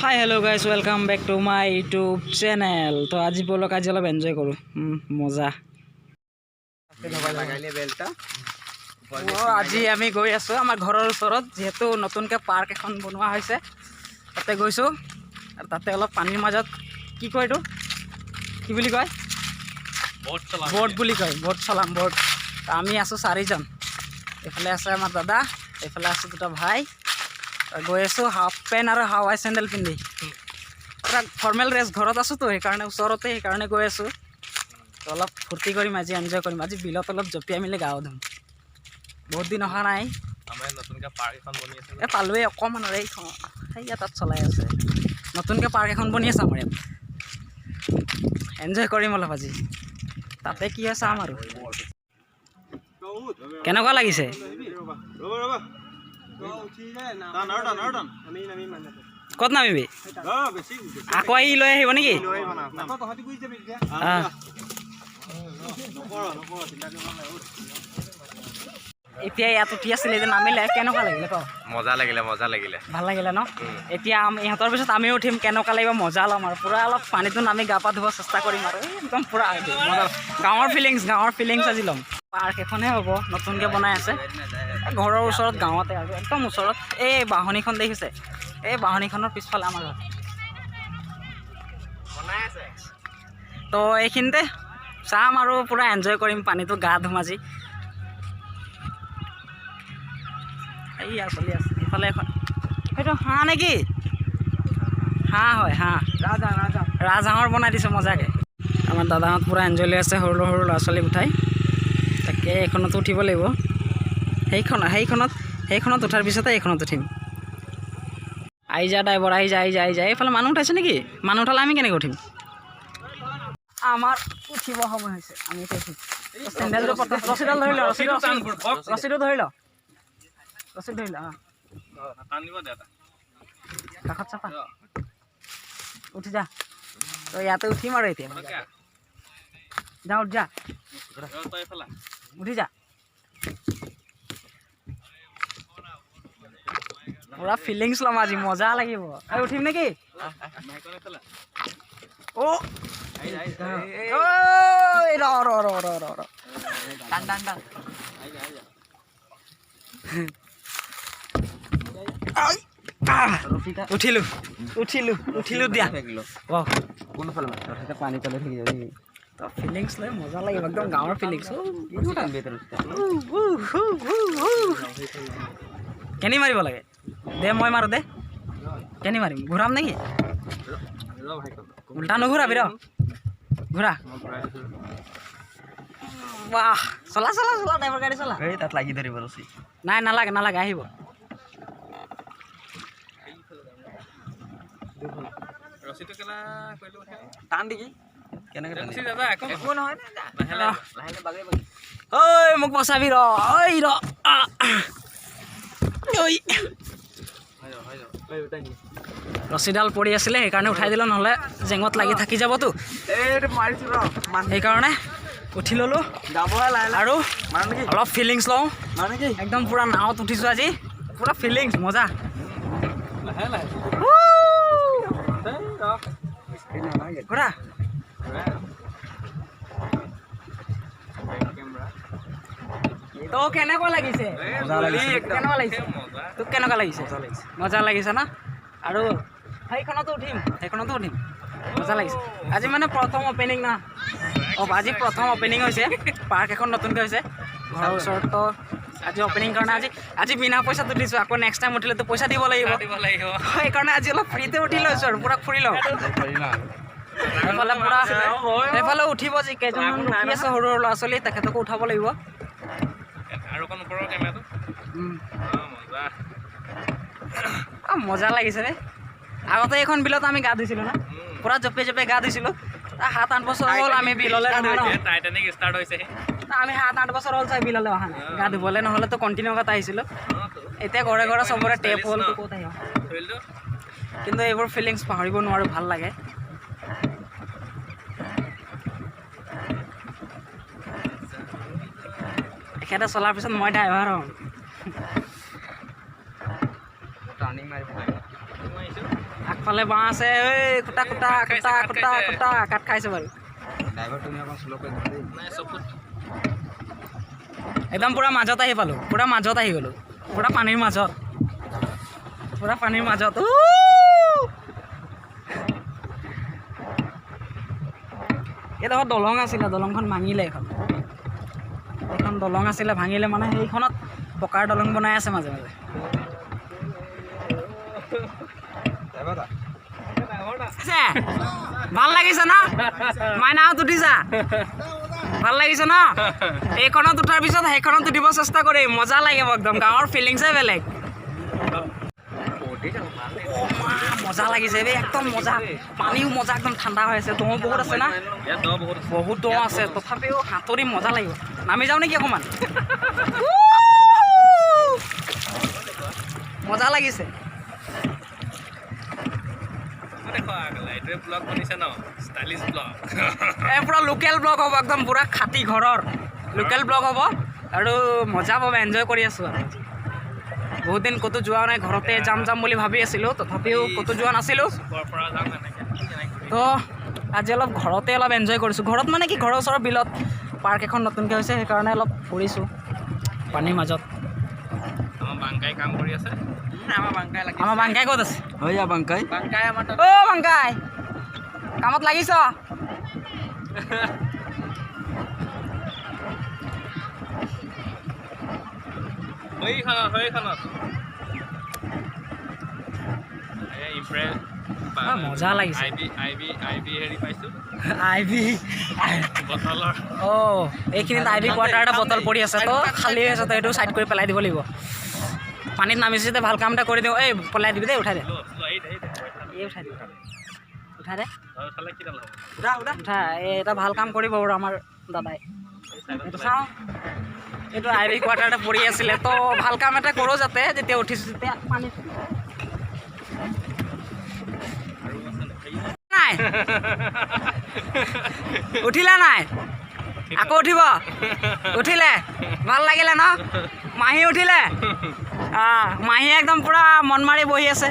Hi hello guys welcome back to my YouTube channel. तो आज बोलक आज अलग एन्जॉय करूँ मजा आज आम गई आसो आम घर ऊर जीतु नतुनक पार्क एन बनवा ताते गई ताते अलग पानी मजत कि कय कि कय बोट कय बोट चलाम बोट आमी आसो 4 जन एफाले आछे आमार दादा एफाले आछे दुटा भाई गई आसो हाफ पेन्ट और हावाई सेंडल पिंधि पूरा फर्मेल ड्रेस घर आसो तो সেইকাৰণে ওচৰতে সেইকাৰণে गई आसो तो अलग फूर्ति करिम आज एन्जॉय करिम आज बिलत अलग जपिया मिले गाँव धुम बहुत दिन अहा नाई पालोए अकमान तात चलाई आछे नतुनके पार्क एखन बनि आछे आमार यात एन्जॉय करिम अलप आज ताते कि है चाम आरो केनेकुवा लागिছে कत नामिबि आको आহি লৈ আহিব নেকি এতিয়া ইয়াত উঠি আছিলে যে নামিলে কেনেকুৱা লাগিলে ক মজা লাগিলে ভাল লাগিলে ন এতিয়া ইহঁতৰ পিছত আমিও উঠিম কেনেকুৱা লাগিব মজা ল'ম আৰু পুৰা অলপ পানীটো নামি গা পা ধুব চেষ্টা কৰিম আৰু একদম পুৰা মজা গাঁৱৰ ফিলিংছ আজি ল'ম পাৰ্ক এখনহে হ'ব নতুনকৈ বনাই আছে ঘৰৰ ওচৰত গাঁৱতে আৰু একদম ওচৰত এই বাহনীখন দেখিছে এই বাহনীখনৰ পিছফালে আমাৰ ঘৰ বনাই আছে তো এইখিনিতে চাম আৰু পুৰা এনজয় কৰিম পানীটো গা ধুম আজি এইয়া চলি আছে ইফালে এখন সেইটো হাঁহ নেকি হাঁহ হয় হাঁহ ৰাজহাঁহৰ বনাই দিছে মজাকৈ আমাৰ দাদাহঁত পুৰা এনজয় লৈ আছে সৰু সৰু ল'ৰা ছোৱালীক উঠাই তাকে এইখনতো উঠিব লাগিব সেইখনত উঠাৰ পিছতে এইখনত উঠিম আহি যা ড্ৰাইভাৰ আহি যা এইফালে মানুহ উঠাইছে নেকি মানুহ উঠালে আমি কেনেকৈ উঠিম আমাৰ উঠিব সময় হৈছে আমি এতিয়া উঠিম চেণ্ডেলটো ৰছীডাল ধৰি ল ৰছীটো ধৰি ল ৰছী ধৰি ল কাষত চাপা উঠি যা তই ইয়াতে উঠিম আৰু এতিয়া যা উঠ যা উঠি যা পুৰা ফিলিংছ ল'ম আজি মজা লাগিব এই উঠিম নেকি অ' উঠিলো দিয়া পানী তলে থাকি যাবি ফিলিংছ লৈ মজা লাগিব একদম গাঁৱৰ ফিলিংছ কেনি মাৰিব লাগে দে মই মাৰো দে কেনি মাৰিম ঘূৰাম নেকি উল্টা নুঘূৰাবি ৰ ঘূৰা বাহ চলা ড্ৰাইভাৰ গাড়ী চলা এই তাত লাগি ধৰিব ৰছী নাই নালাগে আহিব ৰছীটো কেলা কৰিলো টান নেকি কেনেকৈ ৰছী দাদা একো নহয় ঐ মোক বচাবি ৰ ৰছীডাল পৰি আছিলে সেইকাৰণে উঠাই দিলোঁ নহ'লে জেঙত লাগি থাকি যাবতো সেইকাৰণে উঠি ল'লোঁ আৰু অলপ ফিলিংছ লওঁ একদম পূৰা নাৱত উঠিছোঁ আজি পূৰা ফিলিংছ মজা ঘূৰা তো কেনেকুৱা লাগিছে তোক কেনেকুৱা লাগিছে মজা লাগিছে না আৰু সেইখনতো উঠিম মজা লাগিছে আজি মানে প্ৰথম অপেনিং না আজি প্ৰথম অপেনিং হৈছে পাৰ্ক এখন নতুনকৈ হৈছে ঘৰৰ ওচৰত তো আজি অপেনিং কাৰণে আজি বিনা পইচাটো দিছোঁ আকৌ নেক্সট টাইম উঠিলেতো পইচা দিব লাগিব সেইকাৰণে আজি অলপ ফ্ৰীতে উঠি লৈছোঁ আৰু পূৰা ফুৰি লওঁ সেইফালে উঠিব যি কেইজনমান ৰখি আছে সৰু ল'ৰা ছোৱালী তেখেতকো উঠাব লাগিব মজা লাগিছে ৰে আগতে এইখন বিলত আমি গা ধুইছিলোঁ না পূৰা জপিয়াই গা ধুইছিলোঁ 7-8 বছৰ হ'ল আমি বিললৈ আমি 7-8 বছৰ হ'ল চাই বিললৈ অহা নাই গা ধুবলৈ নহ'লেতো কণ্টিনিউ গাত আহিছিলোঁ এতিয়া ঘৰে চবৰে টেপ হ'ল ক'ত আহিব কিন্তু এইবোৰ ফিলিংছ পাহৰিব নোৱাৰোঁ ভাল লাগে এখেতে চলাৰ পিছত মই ড্ৰাইভাৰ হ'ম এফালে বাঁহ আছে এই কুটা কুটা কুটা কুটা কুটা কাট খাইছে বাৰু একদম পুৰা মাজত আহি পালোঁ পুৰা মাজত আহি গ'লোঁ পুৰা পানীৰ মাজত এইডোখৰ দলং আছিলে দলংখন ভাঙিলে এইখন দলং আছিলে ভাঙিলে মানে সেইখনত পকাৰ দলং বনাই আছে মাজে মাজে ভাল লাগিছে ন মাইনাহঁত উঠিছা ভাল লাগিছে ন এইখনত উঠাৰ পিছত সেইখনত উঠিব চেষ্টা কৰিম মজা লাগিব একদম গাঁৱৰ ফিলিংছে বেলেগ মজা লাগিছে বে একদম মজা পানীও মজা একদম ঠাণ্ডা হৈ আছে দ বহুত আছে না বহুত দ আছে তথাপিও সাঁতুৰি মজা লাগিব নামি যাওঁ নেকি অকণমান মজা লাগিছে পুৰা লোকেল ব্লগ হ'ব একদম পুৰা খাটি ঘৰৰ লোকেল ব্লগ হ'ব আৰু মজা পাব এনজয় কৰি আছোঁ আৰু বহুত দিন ক'তো যোৱা নাই ঘৰতে যাম বুলি ভাবি আছিলোঁ তথাপিও ক'তো যোৱা নাছিলোঁ তো আজি অলপ ঘৰতে অলপ এনজয় কৰিছোঁ ঘৰত মানে কি ঘৰৰ ওচৰৰ বিলত পাৰ্ক এখন নতুনকৈ হৈছে সেইকাৰণে অলপ ফুৰিছোঁ পানীৰ মাজত আমাৰ বাংকাই ক'ত আছে বাংকাই কামত লাগিছ মজা লাগিছে এইখিনিত আইভি কোৱাৰ্টাৰ এটা বটল পৰি আছে তো খালী হৈ আছে তো এইটো চাইড কৰি পেলাই দিব লাগিব পানীত নামিছে যেতিয়া ভাল কাম এটা কৰি দিওঁ এই পেলাই দিবি দেই উঠাই দে উঠা এটা ভাল কাম কৰিব বাৰু আমাৰ দাদাই এইটো চাওঁ এইটো আইভি কোৱাৰ্টাৰ এটা পৰি আছিলে তো ভাল কাম এটা কৰোঁ যাতে যেতিয়া উঠিছোঁ তেতিয়া পানীত নাই উঠিলে নাই আকৌ উঠিব উঠিলে ভাল লাগিলে ন মাহী উঠিলে মাহী একদম পুৰা মন মাৰি বহি আছে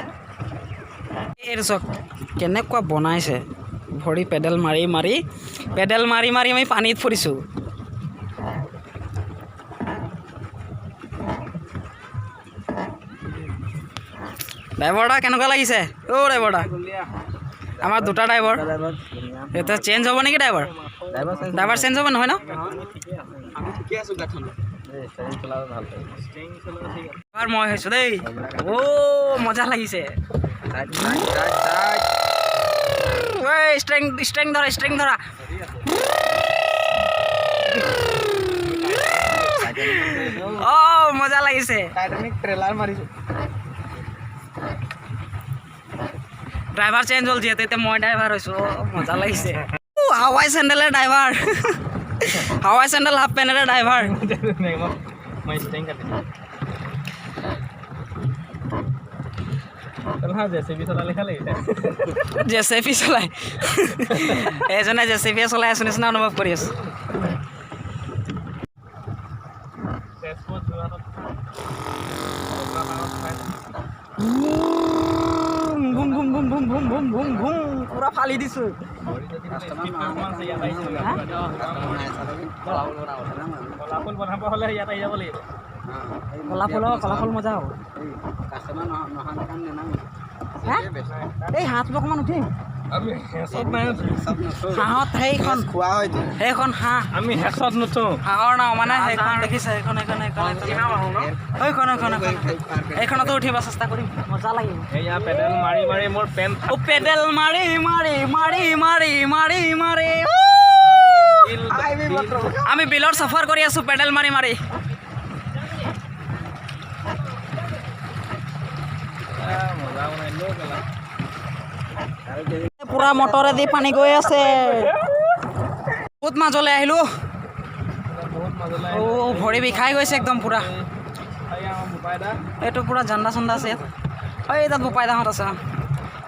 এইটো চাওক কেনেকুৱা বনাইছে ভৰি পেডেল মাৰি আমি পানীত ফুৰিছোঁ ড্ৰাইভাৰটা কেনেকুৱা লাগিছে ড্ৰাইভাৰটা আমাৰ দুটা ড্ৰাইভাৰ এতিয়া চেঞ্জ হ'ব নেকি ড্ৰাইভাৰ চেঞ্জ হ'ব নহয় ন মই হৈছোঁ দেই মজা লাগিছে ষ্ট্ৰেং ধৰা মজা লাগিছে ট্ৰেলাৰ মাৰিছোঁ ড্ৰাইভাৰ চেঞ্জ হ'ল যিহেতু এতিয়া মই ড্ৰাইভাৰ হৈছোঁ মজা লাগিছে হাৱাই চেণ্ডেলৰ ড্ৰাইভাৰ হাৱাই চেণ্ডেল হাফ পেণ্টেৰে ড্ৰাইভাৰ জেচিপি চলাই এজনে জেচিপিয়ে চলাই আছো নিচিনা অনুভৱ কৰি আছো পুৰা ফালি দিছো কলাফুল মজা হ'ব এই হাঁহটো অকণমান উঠিম হাঁহত সেইখন হাঁহ আমি হেঁচত নুঠো হাঁহৰ নাও মানে সেইখন দেখিছে এইখনতো উঠিব চেষ্টা কৰিম মজা লাগিব পেডেল মাৰি মোৰ পেণ্ট পেডেল মাৰি আমি বিলৰ চফৰ কৰি আছো পেডেল মাৰি পুৰা মটৰেদি পানী গৈ আছে বহুত মাজলৈ আহিলোঁ ভৰি বিষাই গৈছে একদম পুৰা এইটো পুৰা জান্দা চান্দা আছে এই তাত বোপাইদাহঁত আছে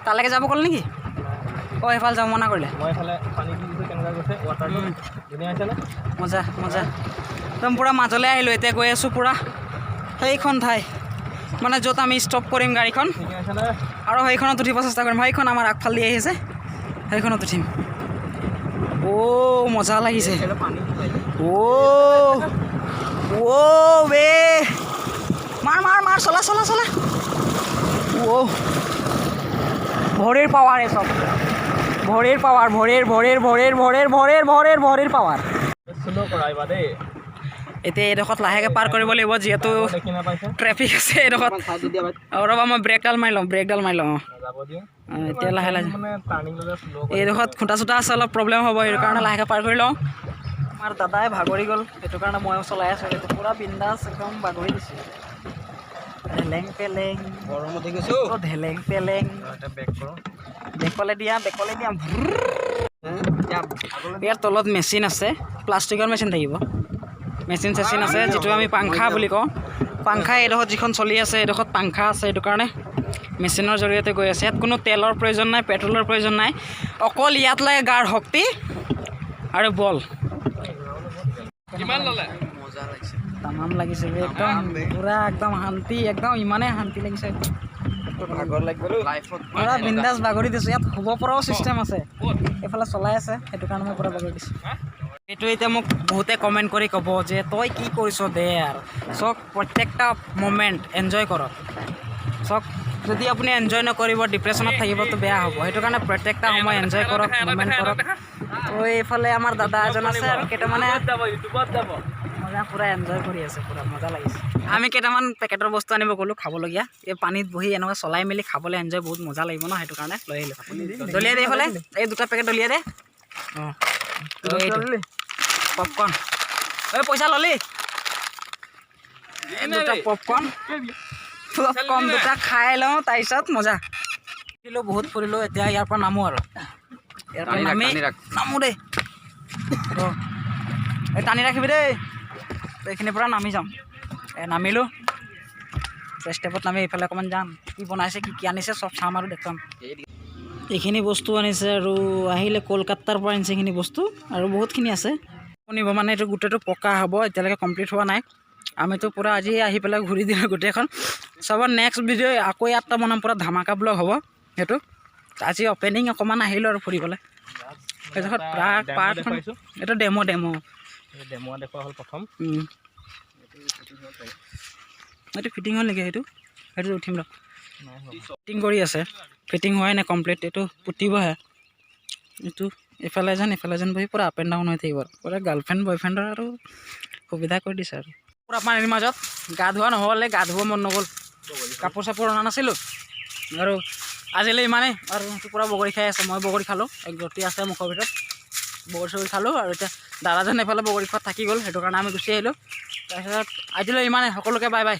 তালৈকে যাব ক'লে নেকি সেইফালে যাব মনা কৰিলে মজা একদম পুৰা মাজলৈ আহিলোঁ এতিয়া গৈ আছোঁ পুৰা সেইখন ঠাই মানে য'ত আমি ষ্টপ কৰিম গাড়ীখন আৰু সেইখনত উঠিব চেষ্টা কৰিম সেইখন আমাৰ আগফাল দি আহিছে সেইখনত উঠিম মজা লাগিছে বে মাৰ চলা ভৰিৰ পাৱাৰ এই চব ভৰিৰ পাৱাৰ ভৰিৰ পাৱাৰ এতিয়া এইডোখৰত লাহেকৈ পাৰ কৰিব লাগিব যিহেতু ট্ৰেফিক আছে এইডোখৰত ৰ'বা মই ব্ৰেকডাল মাৰি লওঁ এতিয়া লাহে এইডোখৰত খুঁটা চুটা আছে অলপ প্ৰব্লেম হ'ব সেইটো কাৰণে লাহেকৈ পাৰ কৰি লওঁ আমাৰ দাদাই ভাগৰি গ'ল সেইটো কাৰণে ময়ো চলাই আছোঁ এইটো পূৰা বিন্দাছ একদম বাগৰি দিছোঁ ঢেলেং পেলেং বেকলে দিয়া ইয়াৰ তলত মেচিন আছে প্লাষ্টিকৰ মেচিন থাকিব মেচিন চেচিন আছে যিটো আমি পাংখা বুলি কওঁ পাংখা এইডোখৰত যিখন চলি আছে এইডোখৰত পাংখা আছে সেইটো কাৰণে মেচিনৰ জৰিয়তে গৈ আছে ইয়াত কোনো তেলৰ প্ৰয়োজন নাই পেট্ৰলৰ প্ৰয়োজন নাই অকল ইয়াত লাগে গাৰ শক্তি আৰু বল তামাম লাগিছে একদম পূৰা একদম শান্তি একদম ইমানেই শান্তি লাগিছে পূৰা বিন্দাছ বাগৰি দিছোঁ ইয়াত শুব পৰাও ছিষ্টেম আছে এইফালে চলাই আছে সেইটো কাৰণে মই পূৰা বাগৰি দিছোঁ এইটো এতিয়া মোক বহুতে কমেণ্ট কৰি ক'ব যে তই কি কৰিছ দে আৰু চাওক প্ৰত্যেকটা মমেণ্ট এনজয় কৰক চাওক যদি আপুনি এনজয় নকৰিব ডিপ্ৰেশ্যনত থাকিবতো বেয়া হ'ব সেইটো কাৰণে প্ৰত্যেকটা সময় এনজয় কৰক মমেণ্ট কৰক তো এইফালে আমাৰ দাদা এজন আছে আৰু কেইটামানে মজা পূৰা এনজয় কৰি আছে পূৰা মজা লাগিছে আমি কেইটামান পেকেটৰ বস্তু আনিব গ'লোঁ খাবলগীয়া এই পানীত বহি এনেকুৱা চলাই মেলি খাবলৈ এনজয় বহুত মজা লাগিব ন সেইটো কাৰণে লৈ আহিলোঁ দলিয়াই দে এইফালে এই দুটা পেকেট দলিয়াই দে পপকৰ্ণ পইচা ল'লি দুটা পপকৰ্ণ দুটা খাই লওঁ তাৰপিছত মজা ফুৰিলোঁ বহুত ফুৰিলোঁ এতিয়া ইয়াৰ পৰা নামো আৰু ইয়াৰ পৰা নামো দেই এই টানি ৰাখিবি দেই এইখিনিৰ পৰা নামি যাম নামিলোঁ ষ্টেপত নামি এইফালে অকণমান যাম কি বনাইছে কি আনিছে চব চাম আৰু দেখুৱাম এইখিনি বস্তু আনিছে আৰু আহিলে কলকাতাৰ পৰা আনিছে এইখিনি বস্তু আৰু বহুতখিনি আছে শুনিব মানে এইটো গোটেইটো পকা হ'ব এতিয়ালৈকে কমপ্লিট হোৱা নাই আমিতো পূৰা আজি আহি পেলাই ঘূৰি দিলোঁ গোটেইখন চবৰ নেক্সট ভিডিঅ' আকৌ ইয়াত বনাম পূৰা ধামাকা ব্লগ হ'ব সেইটো আজি অপেনিং অকণমান আহিলোঁ আৰু ফুৰিবলৈ সেইডোখৰত পাৰ্কখন এইটো ডেম' দেখুওৱা হ'ল প্ৰথম এইটো ফিটিং হ'ল নেকি সেইটো উঠিম ৰ ফিটিং কৰি আছে ফিটিং হোৱাই নাই কমপ্লিট এইটো পুতিবহে এইটো এইফালে এজন বহি পূৰা আপ এণ্ড ডাউন হৈ থাকিব পূৰা গাৰ্লফ্ৰেণ্ড বয়ফ্ৰেণ্ডৰ আৰু সুবিধা কৰি দিছে আৰু পূৰা পানীৰ মাজত গা ধোৱা নহ'লে গা ধুব মন নগ'ল কাপোৰ চাপোৰ অনা নাছিলোঁ আৰু আজিলৈ ইমানেই আৰু পূৰা বগৰী খাই আছে মই বগৰী খালোঁ এক গতি আছে মুখৰ ভিতৰত বগৰী খালোঁ আৰু এতিয়া দাদাজন এইফালে বগৰী খোৱাত থাকি গ'ল সেইটো কাৰণে আমি গুচি আহিলোঁ তাৰপিছত আজিলৈ ইমানেই সকলোকে বাই বাই